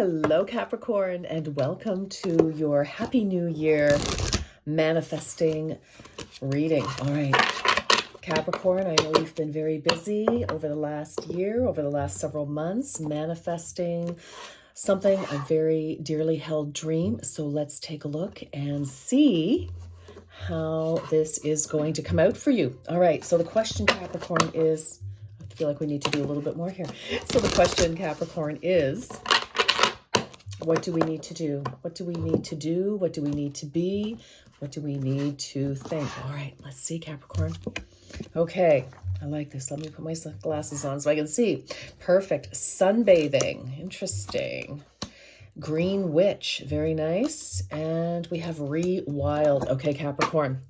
Hello, Capricorn, and welcome to your Happy New Year manifesting reading. All right, Capricorn, I know you've been very busy over the last year, over the last several months, manifesting something, a very dearly held dream. So let's take a look and see how this is going to come out for you. All right, so the question, Capricorn, is, I feel like we need to do a little bit more here. So the question, Capricorn, is, what do we need to do? What do we need to do? What do we need to be? What do we need to think? All right, let's see, Capricorn. Okay, I like this. Let me put my glasses on so I can see. Perfect. Sunbathing. Interesting. Green Witch. Very nice. And we have Rewild. Okay, Capricorn.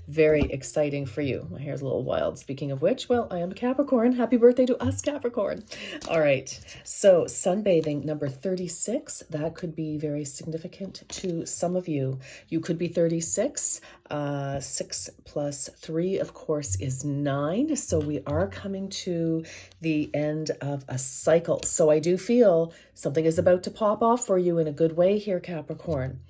Very exciting for you. My hair's a little wild. Speaking of which, well, I am a Capricorn. Happy birthday to us, Capricorn. All right. So sunbathing number 36, that could be very significant to some of you. You could be 36. 6 plus 3, of course, is 9. So we are coming to the end of a cycle. So I do feel something is about to pop off for you in a good way here, Capricorn.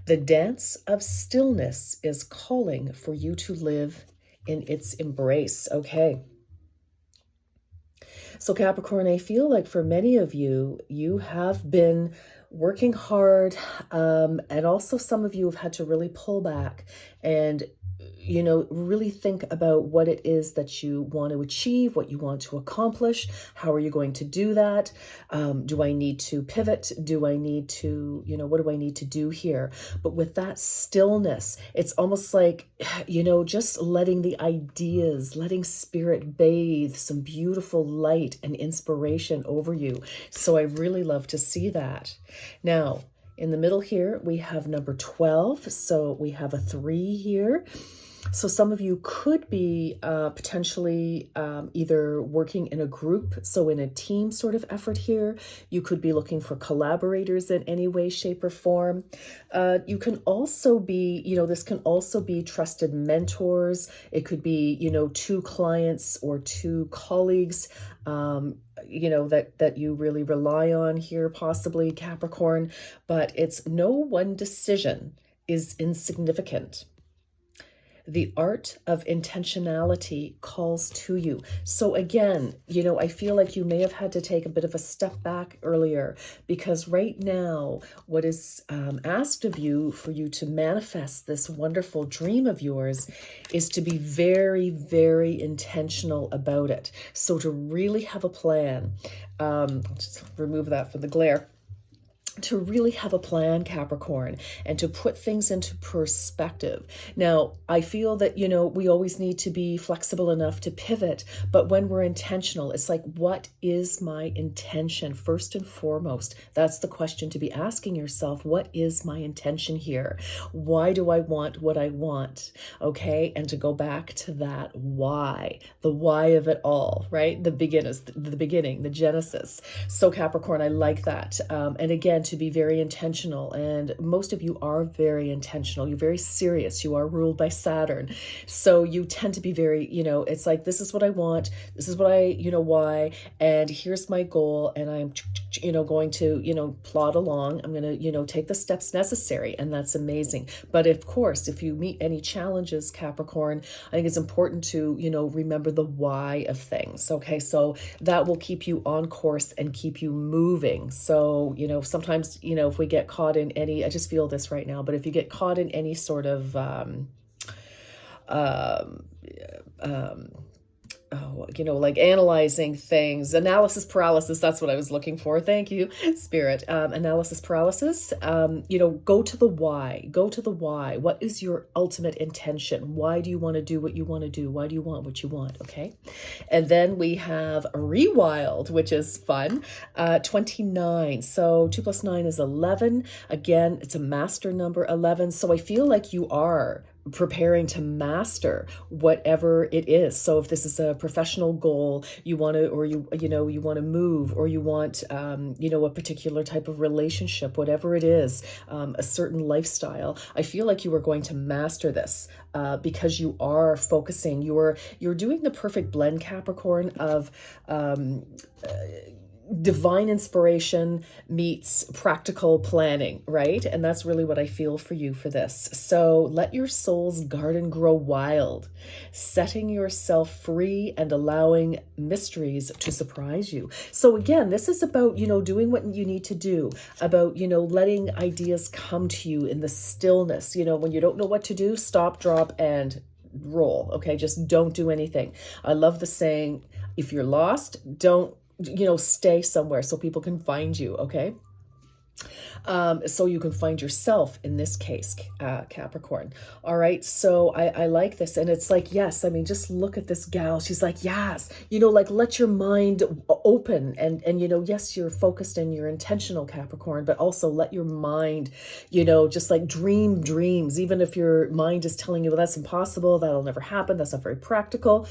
The dance of stillness is calling for you to live in its embrace. Okay. So Capricorn, I feel like for many of you, you have been working hard, and also some of you have had to really pull back and really think about what it is that you want to achieve, what you want to accomplish. How are you going to do that? Do I need to pivot? Do I need to, what do I need to do here? But with that stillness, it's almost like, just letting the ideas, letting spirit bathe some beautiful light and inspiration over you. So I really love to see that. Now, in the middle here, we have number 12. So we have a 3 here. So some of you could be potentially either working in a group, so in a team sort of effort here. You could be looking for collaborators in any way, shape, or form. You can also be, this can also be trusted mentors. It could be, 2 clients or 2 colleagues, that you really rely on here, possibly, Capricorn. But it's no one decision is insignificant. The art of intentionality calls to you. So again, I feel like you may have had to take a bit of a step back earlier, because right now, what is asked of you for you to manifest this wonderful dream of yours is to be very, very intentional about it. So to really have a plan, just remove that from the glare. To really have a plan, Capricorn, and to put things into perspective. Now, I feel that, we always need to be flexible enough to pivot, but when we're intentional, it's like, what is my intention? First and foremost, that's the question to be asking yourself. What is my intention here? Why do I want what I want? Okay. And to go back to that why, the why of it all, right? The beginning, the genesis. So Capricorn, I like that. And again, to be very intentional. And most of you are very intentional. You're very serious. You are ruled by Saturn. So you tend to be very, it's like, this is what I want. This is what I, why, and here's my goal. And I'm, going to, plod along. I'm going to, take the steps necessary. And that's amazing. But of course, if you meet any challenges, Capricorn, I think it's important to, remember the why of things. Okay. So that will keep you on course and keep you moving. So, sometimes, if we get caught in any, I just feel this right now, but if you get caught in any sort of, like analyzing things, analysis paralysis, that's what I was looking for. Thank you, Spirit. Analysis paralysis, go to the why. What is your ultimate intention? Why do you want to do what you want to do? Why do you want what you want? Okay. And then we have Rewild, which is fun. 29. So 2 plus 9 is 11. Again, it's a master number, 11. So I feel like you are preparing to master whatever it is. So if this is a professional goal, you want to, or you want to move, or you want, a particular type of relationship, whatever it is, a certain lifestyle, I feel like you are going to master this, because you are focusing, you're doing the perfect blend, Capricorn, of, divine inspiration meets practical planning, right? And that's really what I feel for you for this. So let your soul's garden grow wild, setting yourself free and allowing mysteries to surprise you. So again, this is about, doing what you need to do, about, letting ideas come to you in the stillness. When you don't know what to do, stop, drop, and roll. Okay. Just don't do anything. I love the saying, if you're lost, don't, stay somewhere so people can find you. Okay. So you can find yourself in this case, Capricorn. All right. So I like this. And it's like, yes, I mean, just look at this gal. She's like, yes, like let your mind open and, yes, you're focused and you're intentional, Capricorn, but also let your mind, just like dream dreams, even if your mind is telling you, well, that's impossible. That'll never happen. That's not very practical.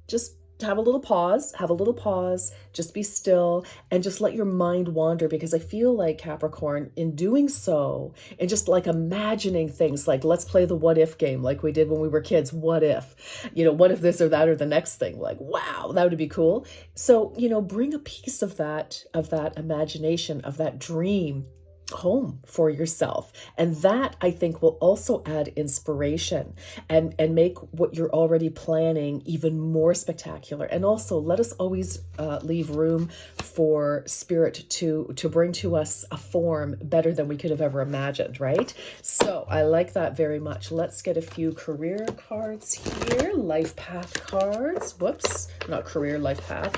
Just have a little pause, just be still and just let your mind wander, because I feel like, Capricorn, in doing so and just like imagining things, like let's play the what if game like we did when we were kids. What if, what if this or that or the next thing, like, wow, that would be cool. So, bring a piece of that imagination, of that dream home for yourself. And that, I think, will also add inspiration and make what you're already planning even more spectacular. And also let us always leave room for spirit to bring to us a form better than we could have ever imagined, right? So I like that very much. Let's get a few career cards here. Life path cards. Whoops, not career, life path.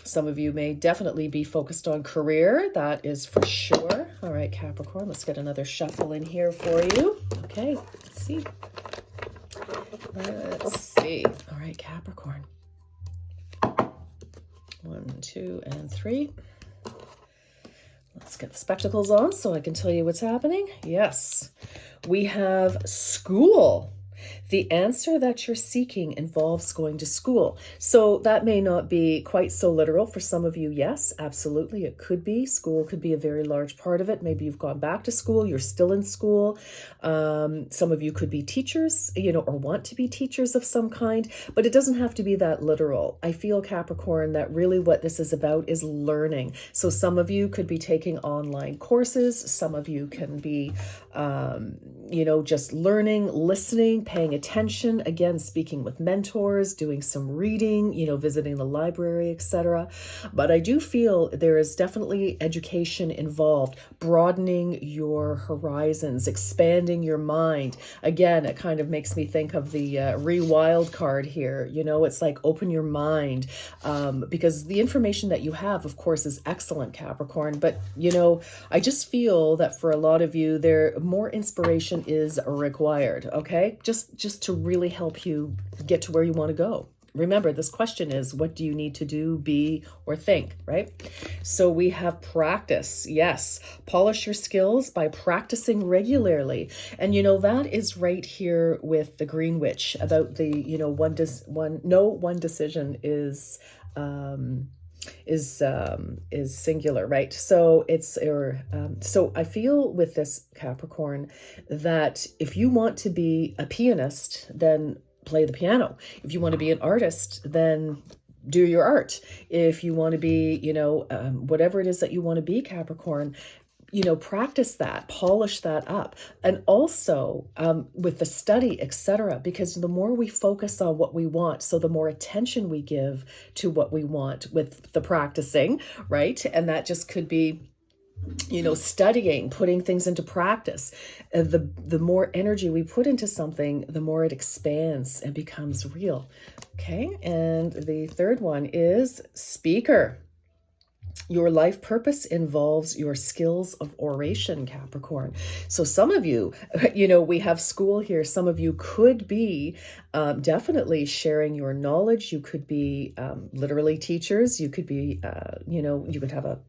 Some of you may definitely be focused on career. That is for sure. All right, Capricorn, let's get another shuffle in here for you. Okay, let's see. All right, Capricorn. 1, 2, and 3. Let's get the spectacles on so I can tell you what's happening. Yes, we have school. The answer that you're seeking involves going to school. So that may not be quite so literal for some of you. Yes, absolutely. It could be. School could be a very large part of it. Maybe you've gone back to school. You're still in school. Some of you could be teachers, or want to be teachers of some kind, but it doesn't have to be that literal. I feel, Capricorn, that really what this is about is learning. So some of you could be taking online courses. Some of you can be, just learning, listening, paying attention, again, speaking with mentors, doing some reading, visiting the library, etc. But I do feel there is definitely education involved, broadening your horizons, expanding your mind. Again, it kind of makes me think of the Rewild card here. It's like open your mind, because the information that you have, of course, is excellent, Capricorn. But, I just feel that for a lot of you, more inspiration is required. Okay, just to really help you get to where you want to go. Remember, this question is, what do you need to do, be, or think, right? So we have practice. Yes, polish your skills by practicing regularly. And, that is right here with the Green Witch about the, one decision is singular, right? So so I feel with this, Capricorn, that if you want to be a pianist, then play the piano. If you want to be an artist, then do your art. If you want to be, whatever it is that you want to be, Capricorn, practice that, polish that up. And also with the study, etc., because the more we focus on what we want, so the more attention we give to what we want with the practicing, right? And that just could be, studying, putting things into practice. The more energy we put into something, the more it expands and becomes real. Okay. And the third one is speaker. Your life purpose involves your skills of oration, Capricorn. So some of you, we have school here. Some of you could be definitely sharing your knowledge. You could be literally teachers. You could be, you could have a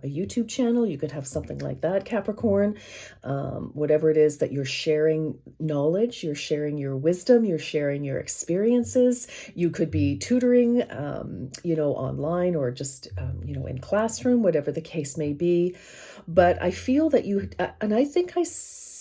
YouTube channel. You could have something like that, Capricorn. Whatever it is that you're sharing knowledge, you're sharing your wisdom, you're sharing your experiences. You could be tutoring, online or just in classroom, whatever the case may be. But I feel that and I think I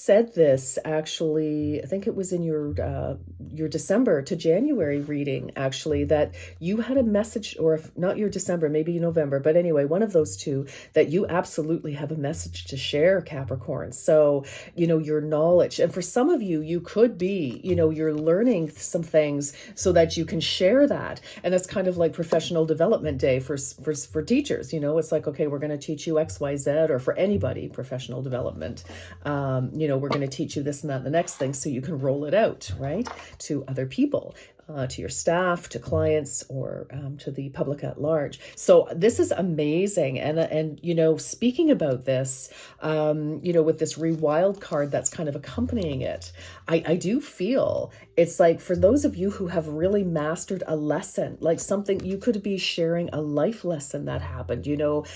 said this actually, I think it was in your December to January reading, actually, that you had a message, or if not your December, maybe November, but anyway, one of those two, that you absolutely have a message to share, Capricorn. So, your knowledge, and for some of you, you could be, you're learning some things so that you can share that. And that's kind of like professional development day for teachers. It's like, okay, we're going to teach you X, Y, Z, or for anybody, professional development. We're going to teach you this and that and the next thing, so you can roll it out, right, to other people. To your staff, to clients, or to the public at large. So this is amazing. And speaking about this, with this Rewild card that's kind of accompanying it, I do feel it's like, for those of you who have really mastered a lesson, like something, you could be sharing a life lesson that happened,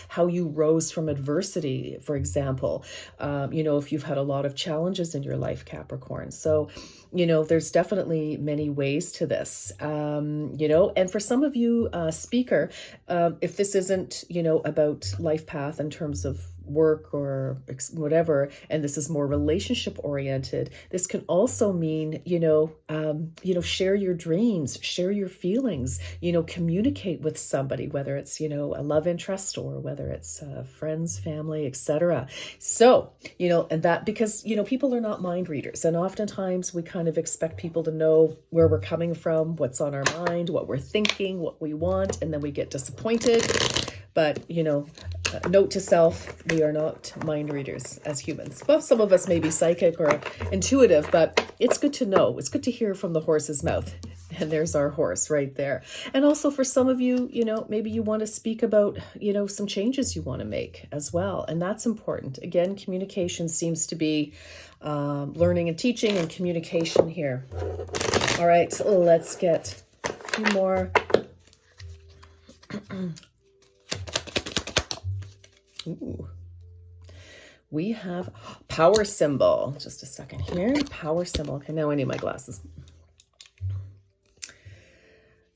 how you rose from adversity, for example, if you've had a lot of challenges in your life, Capricorn. So, there's definitely many ways to this, and for some of you, speaker, if this isn't, about life path in terms of work or whatever, and this is more relationship oriented, this can also mean, share your dreams, share your feelings, communicate with somebody, whether it's, a love interest, or whether it's friends, family, etc. So, and that, because, people are not mind readers, and oftentimes we kind of expect people to know where we're coming from, what's on our mind, what we're thinking, what we want, and then we get disappointed. But, note to self, we are not mind readers as humans. Well, some of us may be psychic or intuitive, but it's good to know. It's good to hear from the horse's mouth. And there's our horse right there. And also for some of you, maybe you want to speak about, some changes you want to make as well. And that's important. Again, communication seems to be learning and teaching and communication here. All right, so let's get a few more. Ooh. We have power symbol. Just a second here. Power symbol. Okay, now I need my glasses.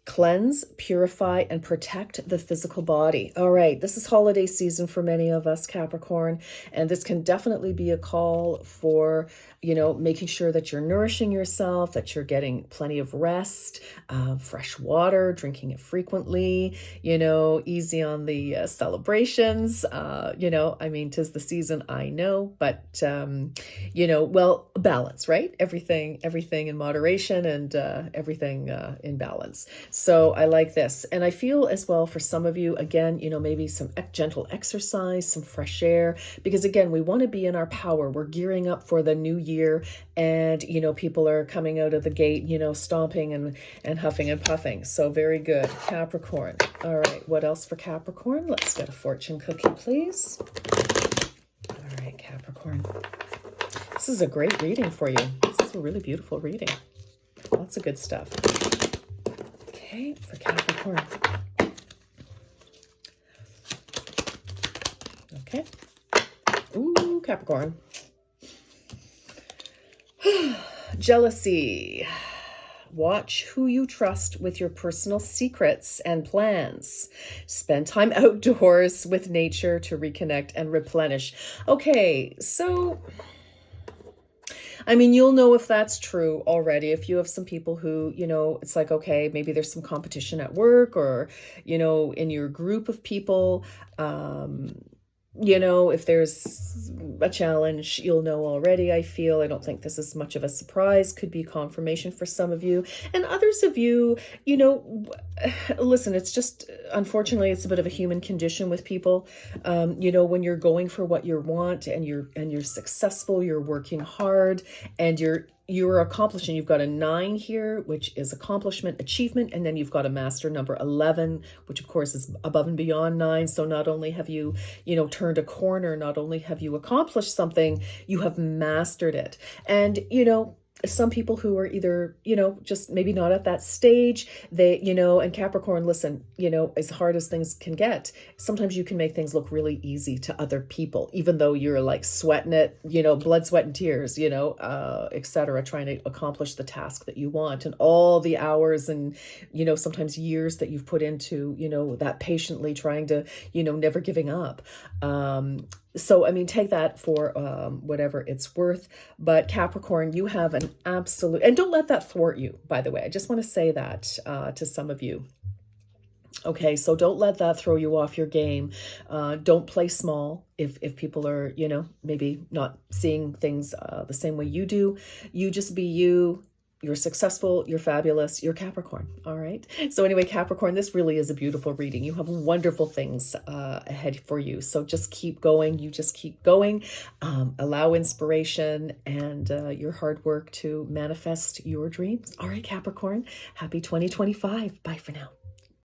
Cleanse, purify, and protect the physical body. All right, this is holiday season for many of us, Capricorn, and this can definitely be a call for, making sure that you're nourishing yourself, that you're getting plenty of rest, fresh water, drinking it frequently, easy on the celebrations. 'Tis the season, I know, but, balance, right? Everything in moderation, and everything in balance. So I like this. And I feel as well, for some of you, again, maybe some gentle exercise, some fresh air, because again, we want to be in our power. We're gearing up for the new year, and, people are coming out of the gate, stomping and huffing and puffing. So very good, Capricorn. All right, what else for Capricorn? Let's get a fortune cookie, please. All right, Capricorn. This is a great reading for you. This is a really beautiful reading. Lots of good stuff. Okay, for Capricorn. Okay. Ooh, Capricorn. Jealousy. Watch who you trust with your personal secrets and plans. Spend time outdoors with nature to reconnect and replenish. Okay, so you'll know if that's true already. If you have some people who, it's like, okay, maybe there's some competition at work, or, in your group of people, if there's a challenge, you'll know already, I feel. I don't think this is much of a surprise. Could be confirmation for some of you. And others of you, listen, it's just, unfortunately, it's a bit of a human condition with people. When you're going for what you want, and you're successful, you're working hard, and you're accomplishing. You've got a 9 here, which is accomplishment, achievement, and then you've got a master number 11, which of course is above and beyond 9. So not only have you, turned a corner, not only have you accomplished something, you have mastered it. And, some people who are either, just maybe not at that stage, and Capricorn, listen, as hard as things can get, sometimes you can make things look really easy to other people, even though you're like sweating it, blood, sweat, and tears, etc., trying to accomplish the task that you want, and all the hours and, sometimes years that you've put into, that patiently trying to, never giving up. So, I mean, take that for whatever it's worth. But Capricorn, you have an absolute, and don't let that thwart you, by the way. I just want to say that to some of you. Okay, so don't let that throw you off your game. Don't play small if people are, you know, maybe not seeing things the same way you do. You just be you. You're successful, you're fabulous, you're Capricorn. All right. So anyway, Capricorn, this really is a beautiful reading. You have wonderful things ahead for you. So just keep going. You just keep going. Allow inspiration and your hard work to manifest your dreams. All right, Capricorn, happy 2025. Bye for now.